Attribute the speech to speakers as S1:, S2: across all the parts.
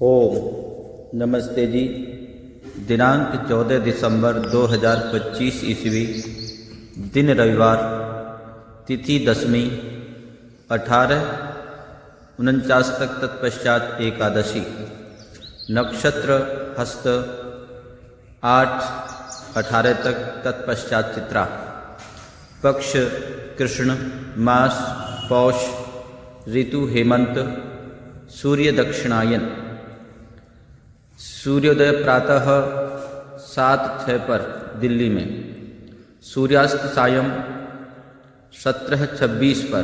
S1: ओम नमस्ते जी। दिनांक 14 दिसंबर 2025 ईस्वी, दिन रविवार, तिथि दशमी, 18:49 तक तत्पश्चात एकादशी, नक्षत्र हस्त, 8:18 तक तत्पश्चात चित्रा, पक्ष कृष्ण, मास पौष, ऋतु हेमंत, सूर्य दक्षिणायन। सूर्योदय प्रातः 7:06 पर दिल्ली में, सूर्यास्त सायं 17:26 पर,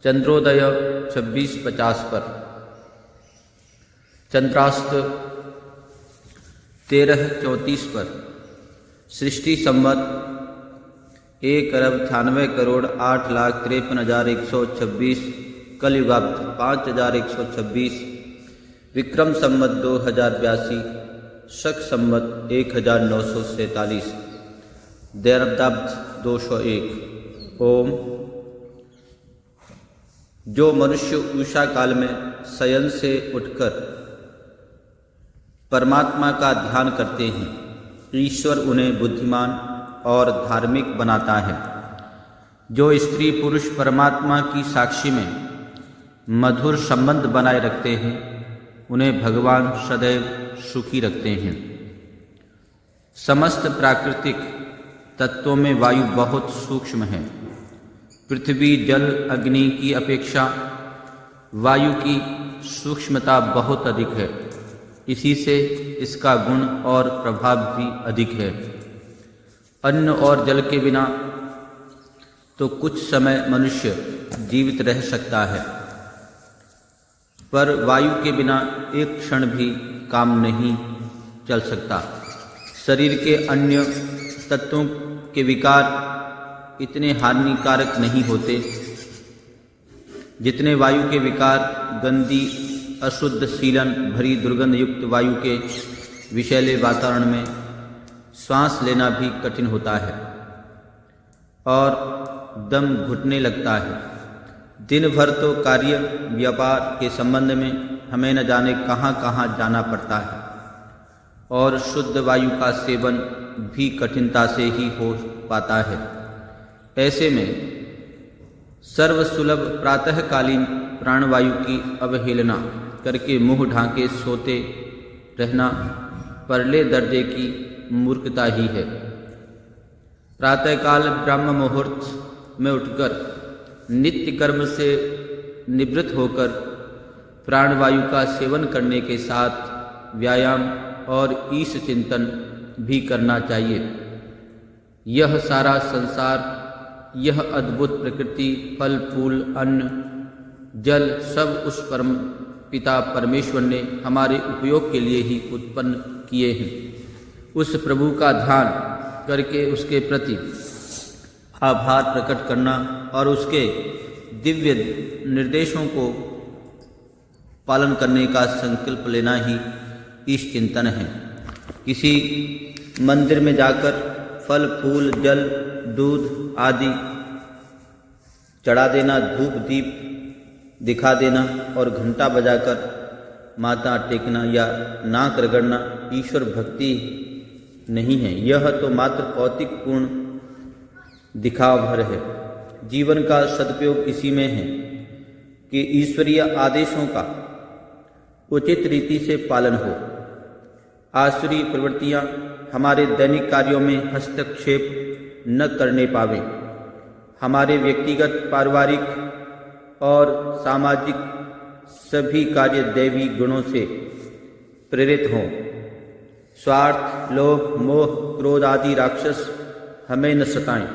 S1: चंद्रोदय 26:50 पर, चंद्रास्त 13:34 पर, सृष्टि संवत 1,98,08,53,126, कलयुगाब्द 5,126, विक्रम संवत 2082, शक संवत 1947, दैरब्दाब्द 201। ओम। जो मनुष्य उषा काल में शयन से उठकर परमात्मा का ध्यान करते हैं, ईश्वर उन्हें बुद्धिमान और धार्मिक बनाता है। जो स्त्री पुरुष परमात्मा की साक्षी में मधुर संबंध बनाए रखते हैं, उन्हें भगवान सदैव सुखी रखते हैं। समस्त प्राकृतिक तत्वों में वायु बहुत सूक्ष्म है। पृथ्वी जल अग्नि की अपेक्षा वायु की सूक्ष्मता बहुत अधिक है। इसी से इसका गुण और प्रभाव भी अधिक है। अन्न और जल के बिना तो कुछ समय मनुष्य जीवित रह सकता है, पर वायु के बिना एक क्षण भी काम नहीं चल सकता। शरीर के अन्य तत्वों के विकार इतने हानिकारक नहीं होते जितने वायु के विकार। गंदी अशुद्ध सीलन भरी दुर्गंध युक्त वायु के विषैले वातावरण में श्वास लेना भी कठिन होता है और दम घुटने लगता है। दिन भर तो कार्य व्यापार के संबंध में हमें न जाने कहाँ कहाँ जाना पड़ता है और शुद्ध वायु का सेवन भी कठिनता से ही हो पाता है। ऐसे में सर्वसुलभ प्रातःकालीन प्राणवायु की अवहेलना करके मुंह ढांके सोते रहना परले दर्जे की मूर्खता ही है। प्रातःकाल ब्रह्म मुहूर्त में उठकर नित्य कर्म से निवृत्त होकर प्राणवायु का सेवन करने के साथ व्यायाम और ईश चिंतन भी करना चाहिए। यह सारा संसार, यह अद्भुत प्रकृति, फल फूल अन्न जल सब उस परम पिता परमेश्वर ने हमारे उपयोग के लिए ही उत्पन्न किए हैं। उस प्रभु का ध्यान करके उसके प्रति आभार प्रकट करना और उसके दिव्य निर्देशों को पालन करने का संकल्प लेना ही ईश चिंतन है। किसी मंदिर में जाकर फल फूल जल दूध आदि चढ़ा देना, धूप दीप दिखा देना और घंटा बजाकर माथा टेकना या नाक रगड़ना ईश्वर भक्ति नहीं है। यह तो मात्र भौतिकपूर्ण दिखावा भर है। जीवन का सदुपयोग इसी में है कि ईश्वरीय आदेशों का उचित रीति से पालन हो। आसुरी प्रवृत्तियां हमारे दैनिक कार्यों में हस्तक्षेप न करने पावें। हमारे व्यक्तिगत पारिवारिक और सामाजिक सभी कार्य दैवी गुणों से प्रेरित हों। स्वार्थ लोभ मोह क्रोध आदि राक्षस हमें न सताएं।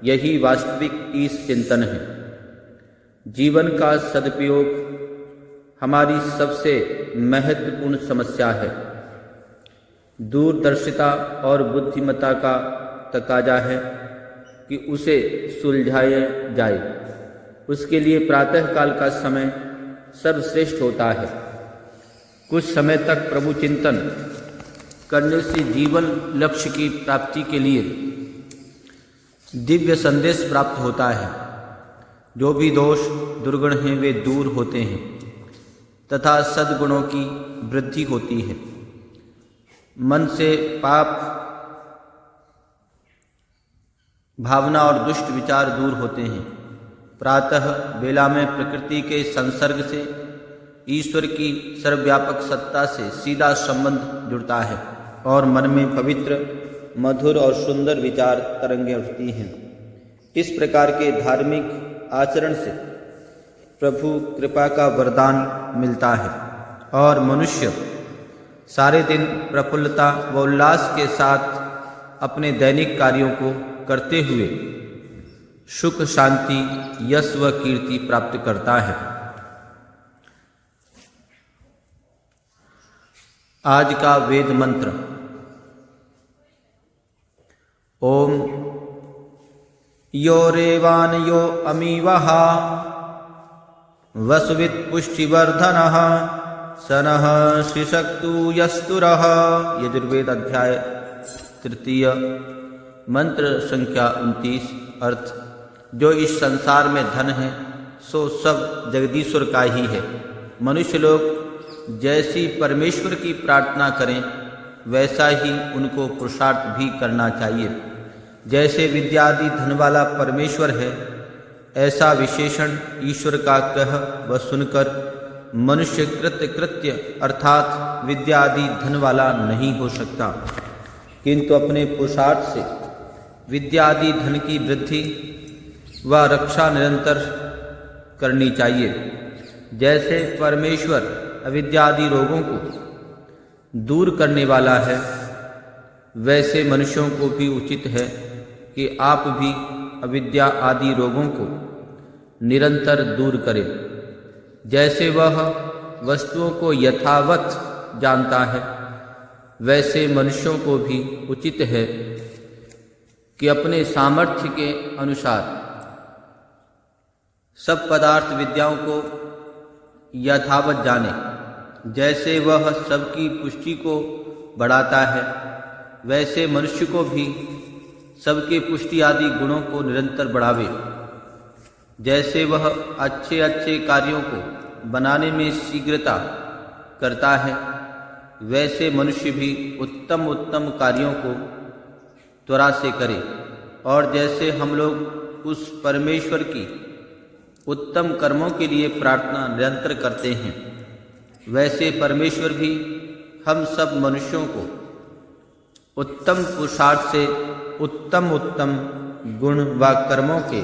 S1: यही वास्तविक ईश चिंतन है। जीवन का सदुपयोग हमारी सबसे महत्वपूर्ण समस्या है। दूरदर्शिता और बुद्धिमत्ता का तकाजा है कि उसे सुलझाया जाए। उसके लिए प्रातःकाल का समय सर्वश्रेष्ठ होता है। कुछ समय तक प्रभु चिंतन करने से जीवन लक्ष्य की प्राप्ति के लिए दिव्य संदेश प्राप्त होता है। जो भी दोष दुर्गुण हैं वे दूर होते हैं तथा सद्गुणों की वृद्धि होती है। मन से पाप भावना और दुष्ट विचार दूर होते हैं। प्रातः बेला में प्रकृति के संसर्ग से ईश्वर की सर्वव्यापक सत्ता से सीधा संबंध जुड़ता है और मन में पवित्र, मधुर और सुंदर विचार तरंगें उठती हैं। इस प्रकार के धार्मिक आचरण से प्रभु कृपा का वरदान मिलता है और मनुष्य सारे दिन प्रफुल्लता व उल्लास के साथ अपने दैनिक कार्यों को करते हुए सुख, शांति, यश व कीर्ति प्राप्त करता है। आज का वेद मंत्र। ओम यो रेवान यो अमीवः वसुवित पुष्टिवर्धनः सनः शिशक्तु यस्तुरः। यजुर्वेद अध्याय 3 मंत्र संख्या 29। अर्थ, जो इस संसार में धन है सो सब जगदीश्वर का ही है। मनुष्य लोग जैसी परमेश्वर की प्रार्थना करें वैसा ही उनको पुरुषार्थ भी करना चाहिए। जैसे विद्यादि धन वाला परमेश्वर है, ऐसा विशेषण ईश्वर का कह व सुनकर मनुष्य कृत्य अर्थात विद्यादि धन वाला नहीं हो सकता, किंतु अपने पुरुषार्थ से विद्यादि धन की वृद्धि व रक्षा निरंतर करनी चाहिए। जैसे परमेश्वर अविद्यादि रोगों को दूर करने वाला है, वैसे मनुष्यों को भी उचित है कि आप भी अविद्या आदि रोगों को निरंतर दूर करें। जैसे वह वस्तुओं को यथावत जानता है, वैसे मनुष्यों को भी उचित है कि अपने सामर्थ्य के अनुसार सब पदार्थ विद्याओं को यथावत जाने। जैसे वह सबकी पुष्टि को बढ़ाता है, वैसे मनुष्य को भी सबके पुष्टि आदि गुणों को निरंतर बढ़ावे। जैसे वह अच्छे अच्छे कार्यों को बनाने में शीघ्रता करता है, वैसे मनुष्य भी उत्तम उत्तम कार्यों को त्वरा से करे। और जैसे हम लोग उस परमेश्वर की उत्तम कर्मों के लिए प्रार्थना निरंतर करते हैं, वैसे परमेश्वर भी हम सब मनुष्यों को उत्तम पुरुषार्थ से उत्तम उत्तम गुण व कर्मों के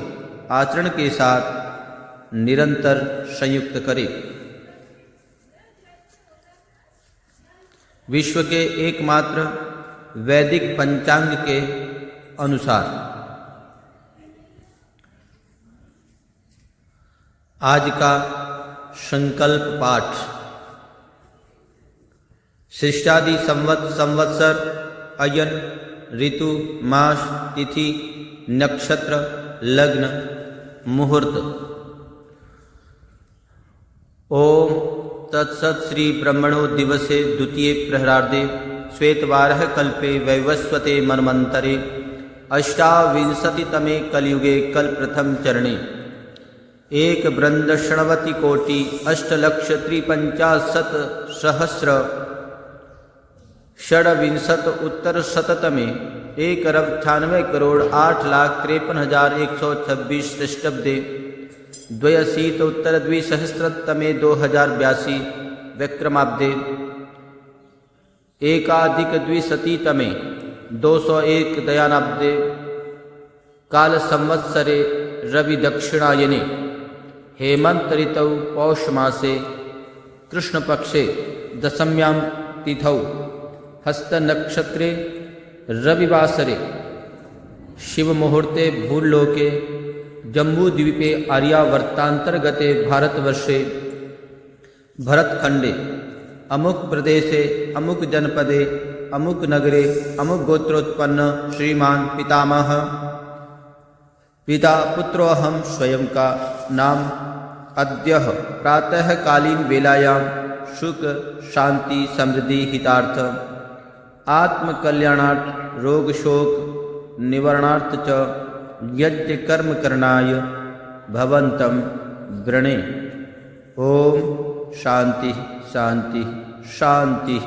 S1: आचरण के साथ निरंतर संयुक्त करे। विश्व के एकमात्र वैदिक पंचांग के अनुसार आज का संकल्प पाठ। शिष्टादि संवत्सर, अयन, ऋतु, मास, तिथि, नक्षत्र, लग्न, मुहूर्त। ओम तत्सत् श्री ब्रह्मणो दिवसे द्वितीय प्रहरार्धे श्वेतवारः कल्पे वैवस्वते मन्वन्तरे अष्टाविंशतितमे कलियुगे कल्प्रथम चरणे एक वृंद षण्वति कोटि अष्टलक्षत्रिपञ्चाशत् सहस्र षड्विंशत उत्तर शततमे 1,98,08,53,126 ख्रीष्टाब्दे 82 उत्तर द्विसहस्रतमे 2082 विक्रमाब्दे एकाधिक द्विशतीतमे 201 दयानाब्दे काल संवत्सरे रवि दक्षिणायने हेमंत ऋतौ पौष मासे कृष्णपक्षे दशम्यां तिथौ हस्त नक्षत्रे रविवासरे शिव मुहूर्ते भूलोके जम्बूद्वीपे आर्यावर्तांतर्गते भारतवर्षे भरतखंडे अमुक प्रदेशे अमुक जनपदे अमुक नगरे अमुक गोत्रोत्पन्न श्रीमान पितामह पिता पुत्रोऽहं स्वयं का नाम अद्य प्रातःकालीन वेलायां सुख शांति समृद्धि हितार्थ आत्मकल्याणार्थ रोग शोक निवारणार्थ च यज्ञ कर्म करणाय भवन्तं वृणे। ओम शांति शांति शांति।